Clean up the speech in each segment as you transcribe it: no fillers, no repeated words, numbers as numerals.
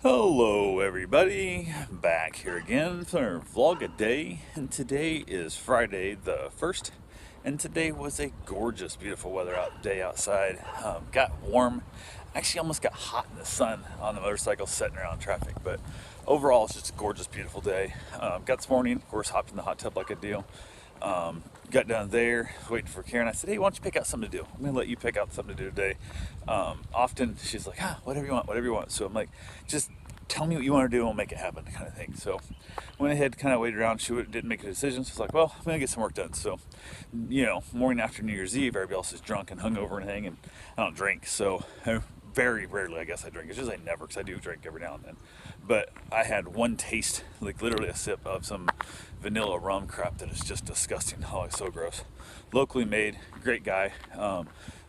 Hello everybody, back here again for vlog a day, and today is Friday the 1st, and today was a gorgeous, beautiful weather day outside. Got warm, actually almost got hot in the sun on the motorcycle sitting around traffic, but overall it's just a gorgeous, beautiful day. Got this morning, of course, hopped in the hot tub like I do. Got down there, waiting for Karen. I said, hey, why don't you pick out something to do? I'm going to let you pick out something to do today. Often she's like, whatever you want, whatever you want. So I'm like, just tell me what you want to do and we'll make it happen, kind of thing. So went ahead, kind of waited around. She didn't make a decision. So I was like, well, I'm going to get some work done. So, morning after New Year's Eve, everybody else is drunk and hungover and hang, and I don't drink. So very rarely, I guess, I drink. It's just I never, because I do drink every now and then. But I had one taste, like literally a sip of some vanilla rum crap that is just disgusting. Oh, it's so gross. Locally made, great guy.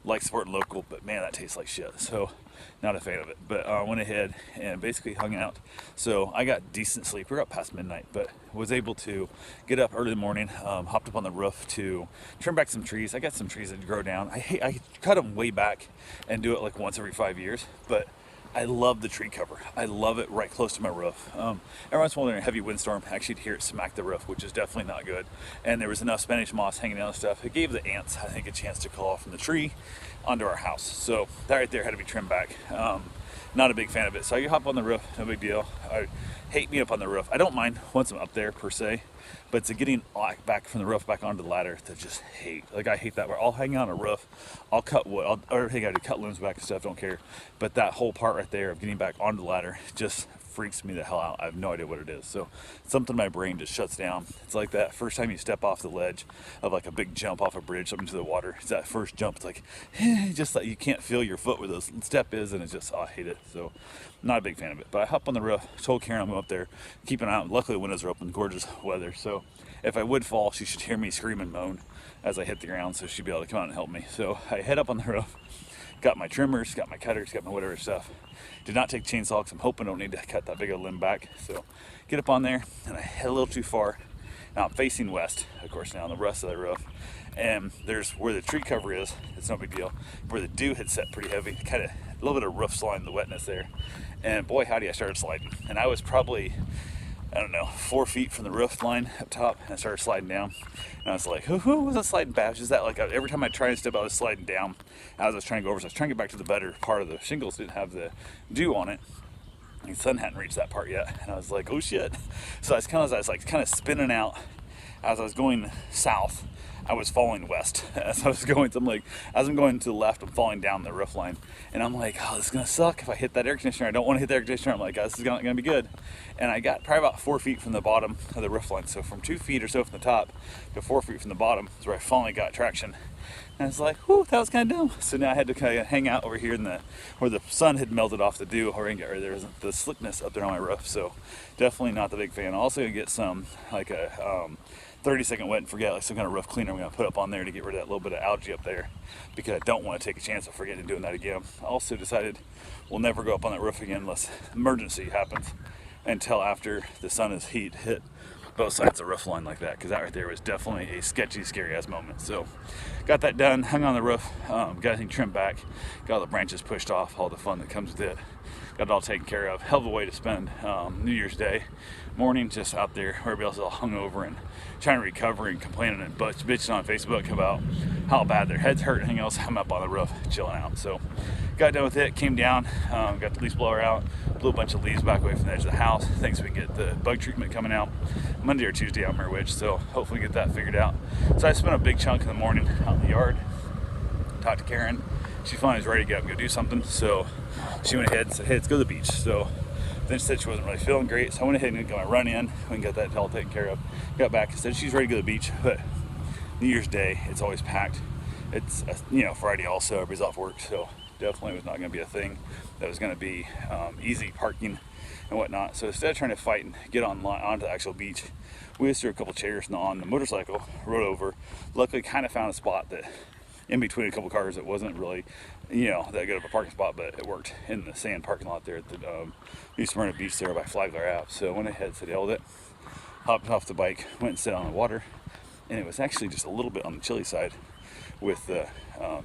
Like supporting local, but man, that tastes like shit. So not a fan of it. But I went ahead and basically hung out. So I got decent sleep. We were up past midnight, but was able to get up early in the morning. Hopped up on the roof to trim back some trees. I got some trees that grow down. I cut them way back and do it like once every 5 years, but I love the tree cover. I love it right close to my roof. Every once in a while, during a heavy windstorm, actually, you'd hear it smack the roof, which is definitely not good. And there was enough Spanish moss hanging down and stuff. It gave the ants, I think, a chance to crawl from the tree onto our house. So that right there had to be trimmed back. Not a big fan of it. So you hop on the roof, no big deal. I hate being up on the roof. I don't mind once I'm up there per se, but it's getting back from the roof back onto the ladder that just hate. Like I hate that where I'll hang out on a roof, I'll cut wood, or I gotta cut limbs back and stuff, don't care. But that whole part right there of getting back onto the ladder just freaks me the hell out. I have no idea what it is. So something in my brain just shuts down. It's like that first time you step off the ledge of like a big jump off a bridge up into the water. It's that first jump. It's like, just like you can't feel your foot where the step is, and it's just, I hate it. So not a big fan of it. But I hop on the roof, told Karen I'm going up there, keep an eye out. Luckily the windows are open, gorgeous weather. So if I would fall, she should hear me scream and moan as I hit the ground, so she'd be able to come out and help me. So I head up on the roof, got my trimmers, got my cutters, got my whatever stuff. Did not take chainsaw because I'm hoping I don't need to cut that big of a limb back. So get up on there, and I head a little too far. Now I'm facing west, of course, now on the rest of the roof. And there's where the tree cover is, it's no big deal. Where the dew had set pretty heavy, kind of a little bit of roof sliding, the wetness there. And boy, howdy, I started sliding. And I was probably, I don't know, 4 feet from the roof line up top, and I started sliding down. And I was like, who was I sliding past? Is that like every time I tried to step, I was sliding down as I was trying to go over. So I was trying to get back to the better part of the shingles, didn't have the dew on it. The sun hadn't reached that part yet. And I was like, oh shit. So I was kind of spinning out as I was going south. I was falling west as I was going. So I'm like, as I'm going to the left, I'm falling down the roof line. And I'm like, oh, this is going to suck if I hit that air conditioner. I don't want to hit the air conditioner. I'm like, oh, this is going to be good. And I got probably about 4 feet from the bottom of the roof line. So from 2 feet or so from the top to 4 feet from the bottom is where I finally got traction. And I was like, whew, that was kind of dumb. So now I had to kind of hang out over here in where the sun had melted off the dew, or there was the slickness up there on my roof. So definitely not the big fan. Also gonna get some like a 30-second wet and forget, like some kind of roof cleaner I'm gonna put up on there to get rid of that little bit of algae up there, because I don't want to take a chance of forgetting doing that again. I also decided we'll never go up on that roof again unless emergency happens, until after the sun's heat hit both sides of the roof line like that, because that right there was definitely a sketchy, scary ass moment. So got that done, hung on the roof, got everything trimmed back, got all the branches pushed off, all the fun that comes with it, got it all taken care of. Hell of a way to spend New Year's Day morning, just out there where everybody else is all hungover and trying to recover and complaining and bitching on Facebook about how bad their heads hurt and everything else. I'm up on the roof chilling out. So got done with it, came down, got the leaf blower out, blew a bunch of leaves back away from the edge of the house. Thinks we can get the bug treatment coming out Monday or Tuesday, I don't remember which, so hopefully get that figured out. So I spent a big chunk in the morning out in the yard, talked to Karen. She finally was ready to get up and go do something, so she went ahead and said, hey, let's go to the beach. So then she said she wasn't really feeling great, so I went ahead and got my run in and got that all taken care of. Got back and said she's ready to go to the beach, but New Year's Day, it's always packed. It's Friday also, everybody's off work, so definitely was not going to be a thing that was going to be easy parking and whatnot. So instead of trying to fight and get onto the actual beach, we just threw a couple chairs on the motorcycle, rode over. Luckily kind of found a spot that in between a couple cars, it wasn't really that good of a parking spot, but it worked in the sand parking lot there at the New Smyrna Beach there by Flagler Ave. So I went ahead, said held it, hopped off the bike, went and sat on the water, and it was actually just a little bit on the chilly side with the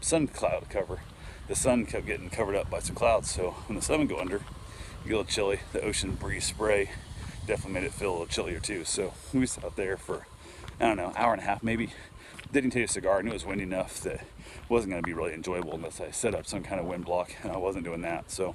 sun cloud cover. The sun kept getting covered up by some clouds, so when the sun would go under, get a little chilly. The ocean breeze spray definitely made it feel a little chillier too. So we sat out there for, I don't know, hour and a half maybe. Didn't take a cigar. I knew it was windy enough that it wasn't going to be really enjoyable unless I set up some kind of wind block, and I wasn't doing that. So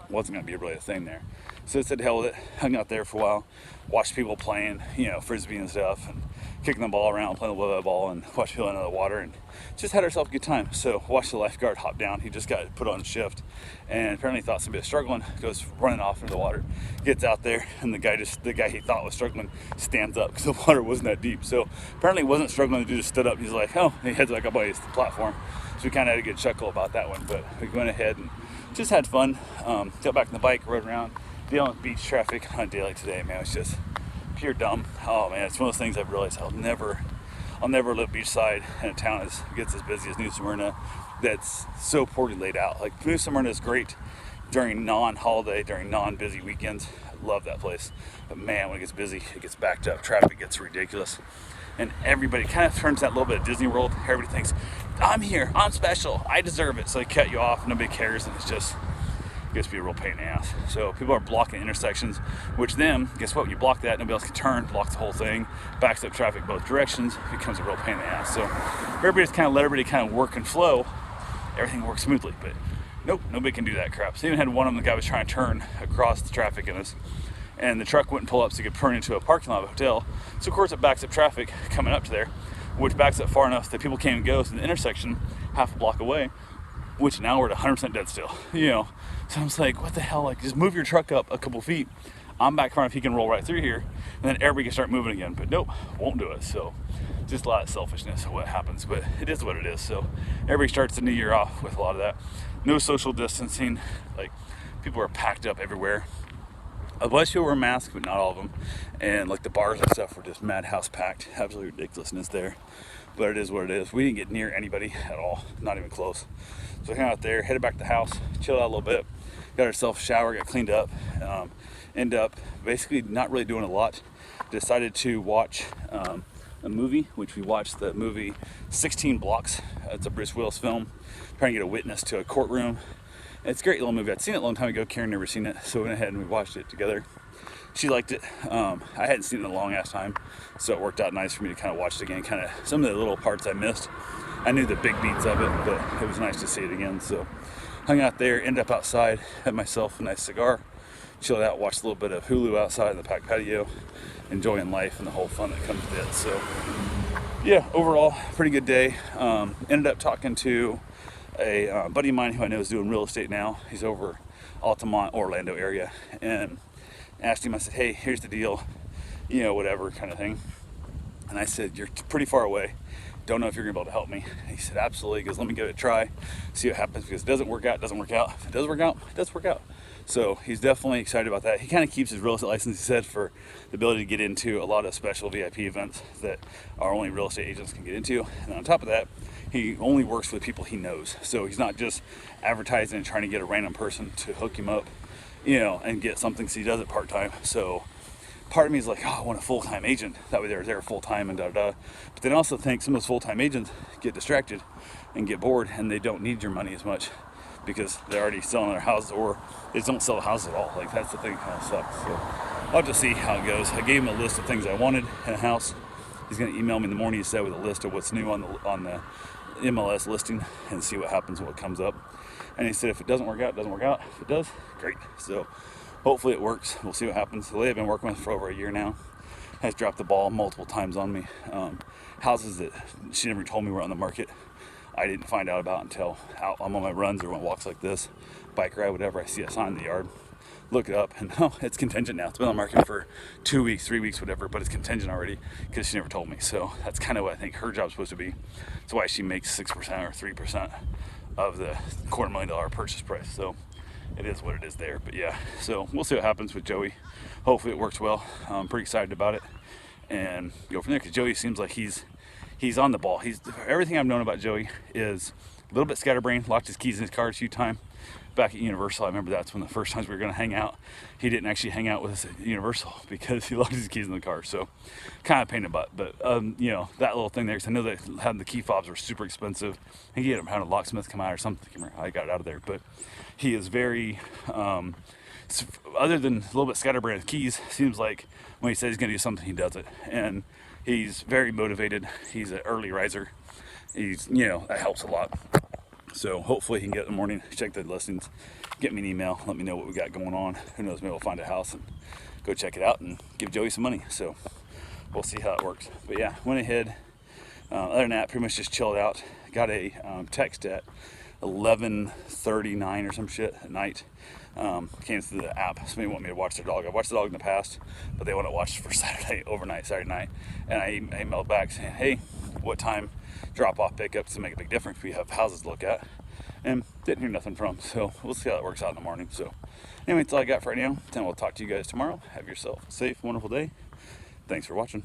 wasn't going to be really a thing there. So I said hell with it, hung out there for a while, watched people playing, frisbee and stuff, and kicking the ball around, playing the ball, and watched people into the water, and just had ourselves a good time. So watched the lifeguard hop down. He just got put on shift, and apparently thought somebody was struggling, goes running off into the water, gets out there, and the guy he thought was struggling stands up because the water wasn't that deep. So apparently wasn't struggling, the dude just stood up. He's like, oh, and he heads back up on his platform. So we kind of had a good chuckle about that one, but we went ahead and just had fun. Got back on the bike, rode around, dealing with beach traffic on a day like today, man. It's just pure dumb. Oh man, it's one of those things I've realized I'll never live beachside in a town that gets as busy as New Smyrna that's so poorly laid out. Like New Smyrna is great during non-holiday, during non-busy weekends. I love that place. But man, when it gets busy, it gets backed up. Traffic gets ridiculous. And everybody kind of turns that little bit of Disney World. Everybody thinks, I'm here, I'm special, I deserve it. So they cut you off, nobody cares, and it gets to be a real pain in the ass. So people are blocking intersections, which then, guess what, you block that, nobody else can turn, blocks the whole thing, backs up traffic both directions, becomes a real pain in the ass. So everybody's kind of let everybody kind of work and flow, everything works smoothly, but nope, nobody can do that crap. So even had one of them, the guy was trying to turn across the traffic in us, and the truck wouldn't pull up so he could turn into a parking lot of a hotel. So of course it backs up traffic coming up to there, which backs up far enough that people can't even go to the intersection half a block away, which now we're at 100% dead still, So I was like, what the hell, like just move your truck up a couple feet. I'm back far enough he can roll right through here, and then everybody can start moving again, but nope, won't do it. So just a lot of selfishness of what happens, but it is what it is. So everybody starts the new year off with a lot of that. No social distancing, like people are packed up everywhere. A bunch of people were masked, but not all of them. And like the bars and stuff were just madhouse packed. Absolutely ridiculousness there. But it is what it is. We didn't get near anybody at all, not even close. So I hung out there, headed back to the house, chilled out a little bit, got ourselves a shower, got cleaned up, end up basically not really doing a lot. Decided to watch a movie, which we watched the movie 16 Blocks. It's a Bruce Willis film, trying to get a witness to a courtroom. It's a great little movie. I'd seen it a long time ago. Karen never seen it, so we went ahead and we watched it together. She liked it. I hadn't seen it in a long ass time, so it worked out nice for me to kind of watch it again. Kind of some of the little parts I missed. I knew the big beats of it, but it was nice to see it again. So hung out there, ended up outside, had myself a nice cigar, chilled out, watched a little bit of Hulu outside in the back patio, enjoying life and the whole fun that comes with it. So yeah, overall, pretty good day. Ended up talking to a buddy of mine who I know is doing real estate now. He's over Altamont, Orlando area, and asked him, I said, hey, here's the deal, whatever kind of thing. And I said, you're pretty far away. Don't know if you're gonna be able to help me. And he said, absolutely. He goes, let me give it a try, see what happens, because if it doesn't work out, it doesn't work out. If it does work out, it does work out. So he's definitely excited about that. He kind of keeps his real estate license, he said, for the ability to get into a lot of special VIP events that our only real estate agents can get into. And on top of that, he only works with people he knows. So he's not just advertising and trying to get a random person to hook him up, and get something, so he does it part-time. So part of me is like, oh, I want a full-time agent. That way they're there full-time and da-da-da. But then I also think some of those full-time agents get distracted and get bored, and they don't need your money as much because they're already selling their houses, or they just don't sell the houses at all. Like, that's the thing that kind of sucks. So I'll have to see how it goes. I gave him a list of things I wanted in a house. He's going to email me in the morning, he said, with a list of what's new on the MLS listing, and see what happens, what comes up. And he said, if it doesn't work out, it doesn't work out. If it does, great. So hopefully it works. We'll see what happens. The lady I've been working with for over a year now has dropped the ball multiple times on me. Houses that she never told me were on the market, I didn't find out about until I'm on my runs or on walks like this, bike ride, whatever. I see a sign in the yard, look it up, and it's contingent now. It's been on the market for 2 weeks, 3 weeks, whatever, but it's contingent already because she never told me. So that's kind of what I think her job's supposed to be. That's why she makes 6% or 3% of the $250,000 purchase price. So it is what it is there. But yeah, so we'll see what happens with Joey. Hopefully it works well. I'm pretty excited about it, and go from there, because Joey seems like he's on the ball. Everything I've known about Joey is a little bit scatterbrained. Locked his keys in his car a few times. Back at Universal, I remember that's when the first times we were going to hang out, he didn't actually hang out with us at Universal because he locked his keys in the car. So kind of pain in the butt. But that little thing there, because I know that having the key fobs were super expensive. I think he had a locksmith come out or something. I got it out of there. But he is very other than a little bit scatterbrained keys, seems like when he says he's going to do something, he does it. And he's very motivated. He's an early riser. He's, that helps a lot. So hopefully he can get in the morning, check the listings, get me an email, let me know what we got going on. Who knows, maybe we'll find a house and go check it out and give Joey some money. So we'll see how it works. But yeah, went ahead. Other than that, pretty much just chilled out. Got a text at 11:39 or some shit at night. Came through the app. Somebody wanted me to watch their dog. I've watched the dog in the past, but they want to watch for Saturday night. And I emailed back saying, hey, what time drop off pickups to make a big difference? We have houses to look at. And didn't hear nothing from them. So we'll see how it works out in the morning. So anyway, that's all I got for right now. And we'll talk to you guys tomorrow. Have yourself a safe, wonderful day. Thanks for watching.